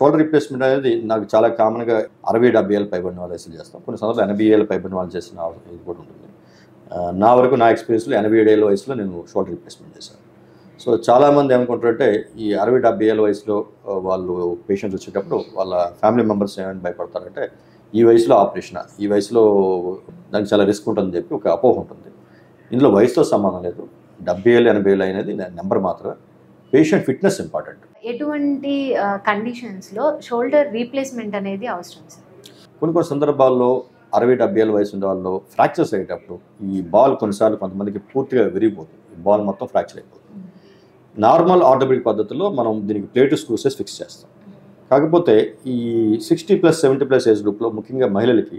Shoulder replacement అనేది నాకు చాలా కామన్గా 60-70 ఏళ్ళ పైబడిన వాళ్ళు అసలు చేస్తాం. కొన్ని సందర్భాలు 80 ఏళ్ళ పైబడిన వాళ్ళు చేసిన ఇది కూడా ఉంటుంది. నా వరకు నా ఎక్స్పీరియన్స్లో 87 ఏళ్ళ వయసులో నేను షోల్డర్ రీప్లేస్మెంట్ చేశాను. సో చాలామంది ఏమనుకుంటారంటే ఈ 60-70 ఏళ్ళ వయసులో వాళ్ళు పేషెంట్స్ వచ్చేటప్పుడు వాళ్ళ ఫ్యామిలీ మెంబర్స్ ఏమైనా భయపడతారంటే ఈ వయసులో ఆపరేషన్, ఈ వయసులో దానికి చాలా రిస్క్ ఉంటుందని చెప్పి ఒక అపోహ ఉంటుంది. ఇందులో వయసుతో సంబంధం లేదు. 70 ఏళ్ళు 80 ఏళ్ళు అనేది నెంబర్ మాత్రమే. Patient fitness important. ఎటువంటి కండిషన్స్లో షోల్డర్ రీప్లేస్మెంట్ అనేది అవసరం సార్? కొన్ని సందర్భాల్లో 60-70 ఏళ్ళ వయసు ఉండే వాళ్ళు ఫ్రాక్చర్స్ అయ్యేటప్పుడు ఈ బాల్ కొన్నిసార్లు కొంతమందికి పూర్తిగా విరిగిపోతుంది. ఈ బాల్ మొత్తం ఫ్రాక్చర్ అయిపోతుంది. నార్మల్ ఆర్థోపెడిక్ పద్ధతిలో మనం దీనికి ప్లేట్ స్క్రూసెస్ ఫిక్స్ చేస్తాం. కాకపోతే ఈ 60+, 70+ ఏజ్ గ్రూప్లో ముఖ్యంగా మహిళలకి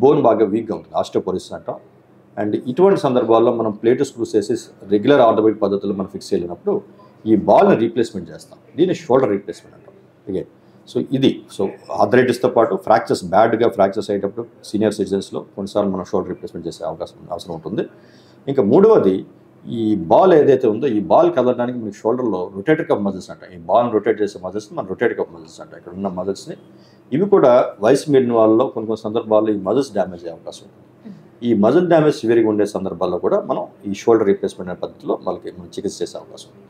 బోన్ బాగా వీక్గా ఉంటుంది, ఆస్టియోపోరోసిస్ అంటాం. అండ్ ఇటువంటి సందర్భాల్లో మనం ప్లేట్ స్క్రూసెస్ రెగ్యులర్ ఆర్థోపెడిక్ పద్ధతిలో మనం ఫిక్స్ చేయలేనప్పుడు ఈ బాల్ని రీప్లేస్మెంట్ చేస్తాం. దీన్ని షోల్డర్ రీప్లేస్మెంట్ అంటాం. ఓకే, సో ఆర్థరైటిస్తో పాటు ఫ్రాక్చర్స్ బ్యాడ్గా ఫ్రాక్చర్స్ అయ్యేటప్పుడు సీనియర్ సిటిజన్స్లో కొన్నిసార్లు మనం షోల్డర్ రీప్లేస్మెంట్ చేసే అవసరం ఉంటుంది. ఇంకా మూడవది, ఈ బాల్ ఏదైతే ఉందో ఈ బాల్ కదలడానికి మనకి షోల్డర్లో రొటేటర్ కప్ మజిల్స్ అంటాం. ఈ బాల్ని రొటేట్ చేసే మజిల్స్ని మనం రొటేటర్ కప్ మజిల్స్ అంటాం. ఇక్కడ ఉన్న మజిల్స్ని ఇవి కూడా వయసు మీరిన వాళ్ళలో కొన్ని సందర్భాల్లో ఈ మజిల్స్ డ్యామేజ్ అయ్యే అవకాశం ఉంటుంది. ఈ మజిల్ డ్యామేజ్ సివియర్గా ఉండే సందర్భాల్లో కూడా మనం ఈ షోల్డర్ రీప్లేస్మెంట్ అనే పద్ధతిలో వాళ్ళకి మనం చికిత్స చేసే అవకాశం ఉంది.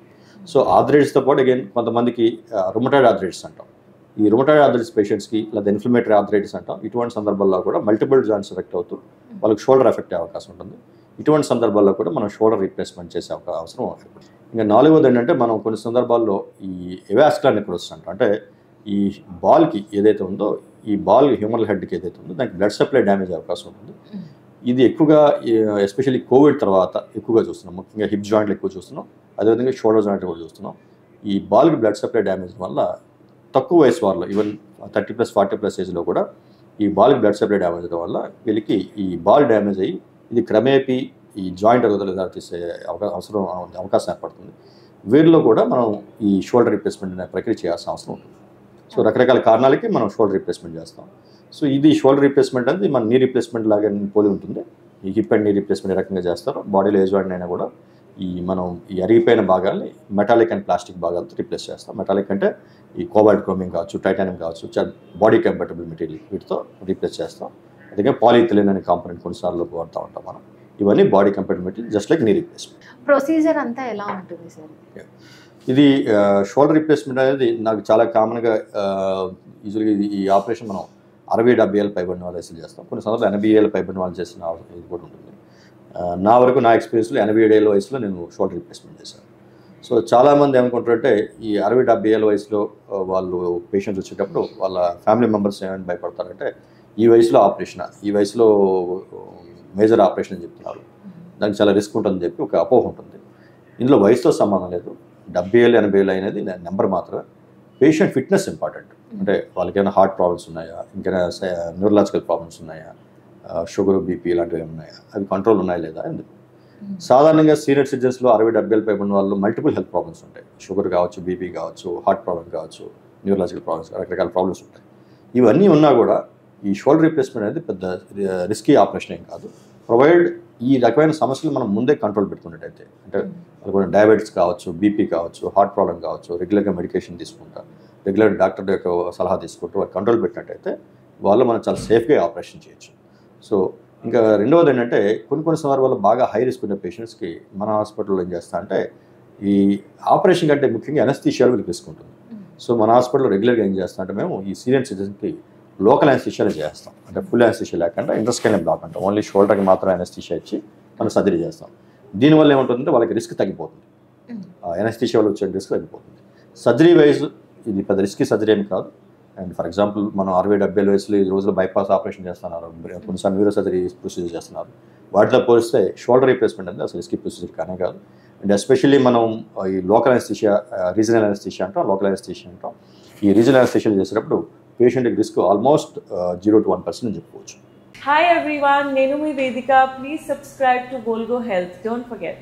సో ఆర్థరైటిస్తో పాటు అగైన్ కొంతమందికి రుమటాయిడ్ ఆర్థరైటిస్ అంటాం. ఈ రుమటాయిడ్ ఆర్థరైటిస్ పేషెంట్స్కి లేదా ఇన్ఫ్లమేటరీ ఆర్థరైటిస్ అంటాం. ఇటువంటి సందర్భాల్లో కూడా మల్టిపుల్ జాయింట్స్ ఎఫెక్ట్ అవుతూ వాళ్ళకి షోల్డర్ ఎఫెక్ట్ అయ్యే అవకాశం ఉంటుంది. ఇటువంటి సందర్భాల్లో కూడా మనం షోల్డర్ రీప్లేస్మెంట్ చేసే అవసరం ఏర్పడుతుంది. ఇంకా నాలుగోది ఏంటంటే మనం కొన్ని సందర్భాల్లో ఈ ఎవాస్కులర్ నెక్రోసిస్ అంటాం. అంటే ఈ బాల్కి ఏదైతే ఉందో ఈ బాల్ హ్యూమరల్ హెడ్కి ఏదైతే ఉందో దానికి బ్లడ్ సప్లై డ్యామేజ్ అయ్యే అవకాశం ఉంటుంది. ఇది ఎక్కువగా ఎస్పెషల్లీ కోవిడ్ తర్వాత ఎక్కువగా చూస్తున్నాం. ముఖ్యంగా హిప్ జాయింట్లు ఎక్కువ చూస్తున్నాం, అదేవిధంగా షోల్డర్ జాయింట్ కూడా చూస్తున్నాం. ఈ బాల్కి బ్లడ్ సప్లై డ్యామేజ్ వల్ల తక్కువ వయసు వాళ్ళు ఈవెన్ 30+, 40+ ఏజ్లో కూడా ఈ బాల్కి బ్లడ్ సప్లై డ్యామేజ్ అవ్వడం వల్ల వీళ్ళకి ఈ బాల్ డ్యామేజ్ అయ్యి ఇది క్రమేపీ ఈ జాయింట్ అరుగుదల తీసే అవకాశం ఏర్పడుతుంది. వీరిలో కూడా మనం ఈ షోల్డర్ రీప్లేస్మెంట్ అనే ప్రక్రియ చేయాల్సిన అవసరం ఉంటుంది. సో రకరకాల కారణాలకి మనం షోల్డర్ రీప్లేస్మెంట్ చేస్తాం. సో ఇది షోల్డర్ రీప్లేస్మెంట్ అనేది మన నీ రీప్లేస్మెంట్ లాగా పోలి ఉంటుంది. ఈ హిప్ అండ్ నీ రీప్లేస్మెంట్ ఏ రకంగా చేస్తారో బాడీలో ఏ జాయింట్ అయినా కూడా మనం ఈ అరిగిపోయిన భాగాల్ని మెటాలిక్ అండ్ ప్లాస్టిక్ భాగాలతో రీప్లేస్ చేస్తాం. మెటాలిక్ అంటే ఈ కోబాల్ట్ క్రోమియం కావచ్చు, టైటానియం కావచ్చు, బాడీ కంపాటబుల్ మెటీరియల్ వీటితో రీప్లేస్ చేస్తాం. అందుకే పాలిఇథిలిన్ అనే కాంపోనెంట్ కొన్నిసార్లు వాడుతూ ఉంటాం మనం. ఇవన్నీ body compatible material just like knee replacement. Procedure అంతా ఎలా ఉంటుంది సార్? ఇది షోల్డర్ రీప్లేస్మెంట్ అనేది నాకు చాలా కామన్గా యూజువల్గా ఈ ఆపరేషన్ మనం 60-70 ఏళ్ళ పైబడిన వాళ్ళు అసలు చేస్తాం. కొన్ని సందర్భాలు 80 ఏళ్ళ పైబడిన వాళ్ళు చేసిన ఇది కూడా ఉంటుంది. నా వరకు నా ఎక్స్పీరియన్స్లో 87 ఏళ్ళ వయసులో నేను షోల్డర్ రీప్లేస్మెంట్ చేశాను. సో చాలామంది ఏమనుకుంటారంటే ఈ 60-70 ఏళ్ళ వయసులో వాళ్ళు పేషెంట్స్ వచ్చేటప్పుడు వాళ్ళ ఫ్యామిలీ మెంబర్స్ ఏమైనా భయపడతారంటే ఈ వయసులో ఆపరేషన్, ఈ వయసులో మేజర్ ఆపరేషన్ అని చెప్తున్నారు, దానికి చాలా రిస్క్ ఉంటుందని చెప్పి ఒక అపోహ ఉంటుంది. ఇందులో వయసుతో సంబంధం లేదు. 70 ఏళ్ళు 80 ఏళ్ళు అనేది నెంబర్ మాత్రమే. Patient fitness important. అంటే వాళ్ళకైనా హార్ట్ ప్రాబ్లమ్స్ ఉన్నాయా, ఇంకైనా న్యూరలాజికల్ ప్రాబ్లమ్స్ ఉన్నాయా, షుగర్, బీపీ ఇలాంటివి ఉన్నాయా, అవి కంట్రోల్ ఉన్నాయా లేదా ఎందుకు. సాధారణంగా సీనియర్ సిటిజన్స్లో 60-70 ఏళ్ళ పైబడిన వాళ్ళు మల్టిపుల్ హెల్త్ ప్రాబ్లమ్స్ ఉంటాయి. షుగర్ కావచ్చు, బీపీ కావచ్చు, హార్ట్ ప్రాబ్లమ్ కావచ్చు, న్యూరలాజికల్ ప్రాబ్లమ్స్, రకరకాల ప్రాబ్లమ్స్ ఉంటాయి. ఇవన్నీ ఉన్నా కూడా ఈ షోల్డర్ రీప్లేస్మెంట్ అనేది పెద్ద రిస్కీ ఆపరేషన్ ఏం కాదు. ప్రొవైడ్ ఈ రకమైన సమస్యలు మనం ముందే కంట్రోల్ పెట్టుకున్నట్టయితే, అంటే వాళ్ళకు డయాబెటీస్ కావచ్చు, బీపీ కావచ్చు, హార్ట్ ప్రాబ్లం కావచ్చు, రెగ్యులర్గా మెడికేషన్ తీసుకుంటా, రెగ్యులర్ డాక్టర్ యొక్క సలహా తీసుకుంటూ వాళ్ళు కంట్రోల్ పెట్టినట్టయితే వాళ్ళు మనం చాలా సేఫ్గా ఆపరేషన్ చేయొచ్చు. సో ఇంకా రెండవది ఏంటంటే కొన్ని సందర్భాల్లో బాగా హై రిస్క్ ఉన్న పేషెంట్స్కి మన హాస్పిటల్లో ఏం చేస్తా అంటే ఈ ఆపరేషన్ కంటే ముఖ్యంగా అనస్థీషియాలో వీళ్ళకి రిస్క్ ఉంటుంది. సో మన హాస్పిటల్లో రెగ్యులర్గా ఏం చేస్తాం అంటే మేము ఈ సీనియర్ సిటిజన్కి లోకల్ అనస్థీషియాలో చేస్తాం. అంటే ఫుల్ అనస్థీషియా లేకుండా ఇంట్రాస్క్రైనియల్ బ్లాక్ అంటాం. ఓన్లీ షోల్డర్కి మాత్రం అనస్థీషియా ఇచ్చి మనం సర్జరీ చేస్తాం. దీనివల్ల ఏముంటుందంటే వాళ్ళకి రిస్క్ తగ్గిపోతుంది. అనస్థీషియా వల్ల వచ్చే రిస్క్ తగ్గిపోతుంది. సర్జరీ వైజ్ ఇది పెద్ద రిస్కీ సర్జరీ ఏమి కాదు. అండ్ ఫర్ ఎగ్జాంపుల్ మనం 60-70 వయసులో ఈ రోజుల్లో బైపాస్ ఆపరేషన్ చేస్తున్నారు, కొన్నిసార్లు న్యూరో సర్జరీ ప్రొసీజర్ చేస్తున్నారు. వాటితో పోలిస్తే షోల్డర్ రీప్లేస్మెంట్ అనేది అసలు రిస్కీ ప్రొసీజర్ కానే కాదు. అండ్ ఎస్పెషల్లీ మనం ఈ లోకల్ అనస్థీషియా, రీజనల్ అనస్థీషియా అంటాం, లోకల్ అనస్థీషియా అంటాం. ఈ రీజనల్ అనస్థీషియా చేసేటప్పుడు పేషెంట్కి రిస్క్ ఆల్మోస్ట్ 0 to 1% అని చెప్పుకోవచ్చు. Hi everyone, Nenu mi Vedika. Please subscribe to Volgo Health. Don't forget.